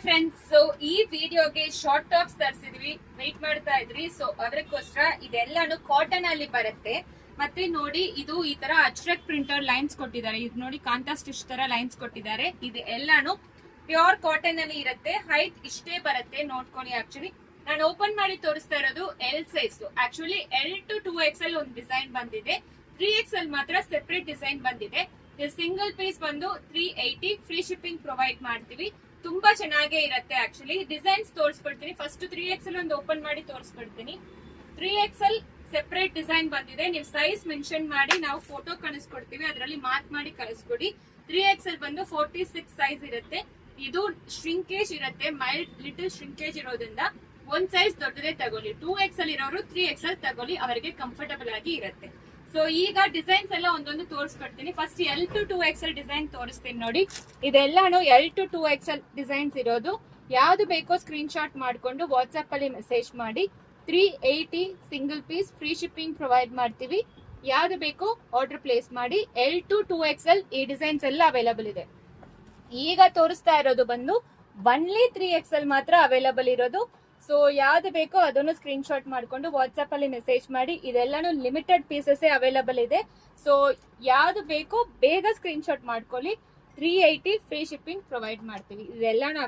Friends, so ಈ ವಿಡಿಯೋಗೆ short tops ತರಿಸಿದ್ವಿ, weight ಮಾಡ್ತಾ ಇದ್ರಿ. ಸೊ ಅದಕ್ಕೋಸ್ಕರ ಇದೆಲ್ಲಾನು ಕಾಟನ್ ಅಲ್ಲಿ ಬರುತ್ತೆ. ಮತ್ತೆ ನೋಡಿ, ಇದು ಈ ತರ ಅಚ್ರೆಕ್ ಪ್ರಿಂಟರ್ ಲೈನ್ಸ್ ಕೊಟ್ಟಿದ್ದಾರೆ. ಇದು ನೋಡಿ ಕಾಂತಾ ಸ್ಟಿಚ್ ತರ ಲೈನ್ಸ್ ಕೊಟ್ಟಿದ್ದಾರೆ. ಇದು ಎಲ್ಲಾನು ಪ್ಯೂರ್ ಕಾಟನ್ ಅಲ್ಲಿ ಇರುತ್ತೆ. ಹೈಟ್ ಇಷ್ಟೇ ಬರುತ್ತೆ, ನೋಡ್ಕೊಳ್ಳಿ. ಆಕ್ಚುಲಿ ನಾನು ಓಪನ್ ಮಾಡಿ ತೋರಿಸ್ತಾ ಇರೋದು L size. Actually L to 2XL ಒಂದು ಡಿಸೈನ್ ಬಂದಿದೆ, 3XL ಮಾತ್ರ ಸೆಪರೇಟ್ ಡಿಸೈನ್ ಬಂದಿದೆ. ಸಿಂಗಲ್ ಪೀಸ್ ಬಂದು 380, ಫ್ರೀ ಶಿಪ್ಪಿಂಗ್ ಪ್ರೊವೈಡ್ ಮಾಡ್ತೀವಿ. ತುಂಬಾ ಚೆನ್ನಾಗೇ ಇರುತ್ತೆ. ಆಕ್ಚುಲಿ ಡಿಸೈನ್ಸ್ ತೋರಿಸ್ಕೊಡ್ತೀನಿ. ಫಸ್ಟ್ 3XL ಒಂದು ಓಪನ್ ಮಾಡಿ ತೋರಿಸ್ಕೊಡ್ತೀನಿ. 3XL ಸೆಪರೇಟ್ ಡಿಸೈನ್ ಬಂದಿದೆ. ನೀವು ಸೈಜ್ ಮೆನ್ಷನ್ ಮಾಡಿ ನಾವು ಫೋಟೋ ಕಳಿಸ್ಕೊಡ್ತೀವಿ, ಅದರಲ್ಲಿ ಮಾರ್ಕ್ ಮಾಡಿ ಕಳಿಸ್ಕೊಡಿ. 3XL ಬಂದು 46 ಸೈಜ್ ಇರುತ್ತೆ. ಇದು ಶ್ರಿಂಕೇಜ್ ಇರುತ್ತೆ, ಮೈಲ್ಡ್ ಲಿಟಲ್ ಶ್ರಿಂಕೇಜ್ ಇರೋದ್ರಿಂದ ಒಂದ್ ಸೈಜ್ ದೊಡ್ಡದೇ ತಗೊಳ್ಳಿ. 2XL ಇರೋರು 3XL ತಗೊಳ್ಳಿ, ಅವರಿಗೆ ಕಂಫರ್ಟಬಲ್ ಆಗಿ ಇರುತ್ತೆ. ಸೊ ಈಗ ಡಿಸೈನ್ಸ್ ಎಲ್ಲ ಒಂದೊಂದು ತೋರಿಸ್ಕೊಡ್ತೀನಿ. First L to 2XL design ತೋರಿಸ್ತೀನಿ ನೋಡಿ. ಇದೆಲ್ಲಾನು L to 2XL ಡಿಸೈನ್ಸ್ ಇರೋದು. ಯಾವ್ದು ಬೇಕೋ ಸ್ಕ್ರೀನ್ ಶಾಟ್ ಮಾಡ್ಕೊಂಡು ವಾಟ್ಸ್ಆಪ್ ಅಲ್ಲಿ ಮೆಸೇಜ್ ಮಾಡಿ. 380 single piece, free shipping provide ಮಾಡ್ತೀವಿ. ಯಾವ್ದು ಬೇಕೋ ಆರ್ಡರ್ ಪ್ಲೇಸ್ ಮಾಡಿ. L to 2XL ಈ ಡಿಸೈನ್ಸ್ ಎಲ್ಲ ಅವೈಲಬಲ್ ಇದೆ. ಈಗ ತೋರಿಸ್ತಾ ಇರೋದು ಬಂದು ಒನ್ಲಿ 3XL ಮಾತ್ರ ಅವೈಲಬಲ್ ಇರೋದು. ಸೊ ಯಾವ್ದು ಬೇಕೋ ಅದನ್ನು ಸ್ಕ್ರೀನ್ ಶಾಟ್ ಮಾಡ್ಕೊಂಡು ವಾಟ್ಸ್ಆಪ್ ಅಲ್ಲಿ ಮೆಸೇಜ್ ಮಾಡಿ. ಇದೆಲ್ಲಾನು ಲಿಮಿಟೆಡ್ ಪೀಸಸ್ ಅವೈಲಬಲ್ ಇದೆ. ಸೊ ಯಾವ್ದು ಬೇಕೋ ಬೇಗ ಸ್ಕ್ರೀನ್ ಶಾಟ್ ಮಾಡ್ಕೊಳ್ಳಿ. 380 ಫ್ರೀ ಶಿಪ್ಪಿಂಗ್ ಪ್ರೊವೈಡ್ ಮಾಡ್ತೀವಿ. ಇದೆಲ್ಲಾನು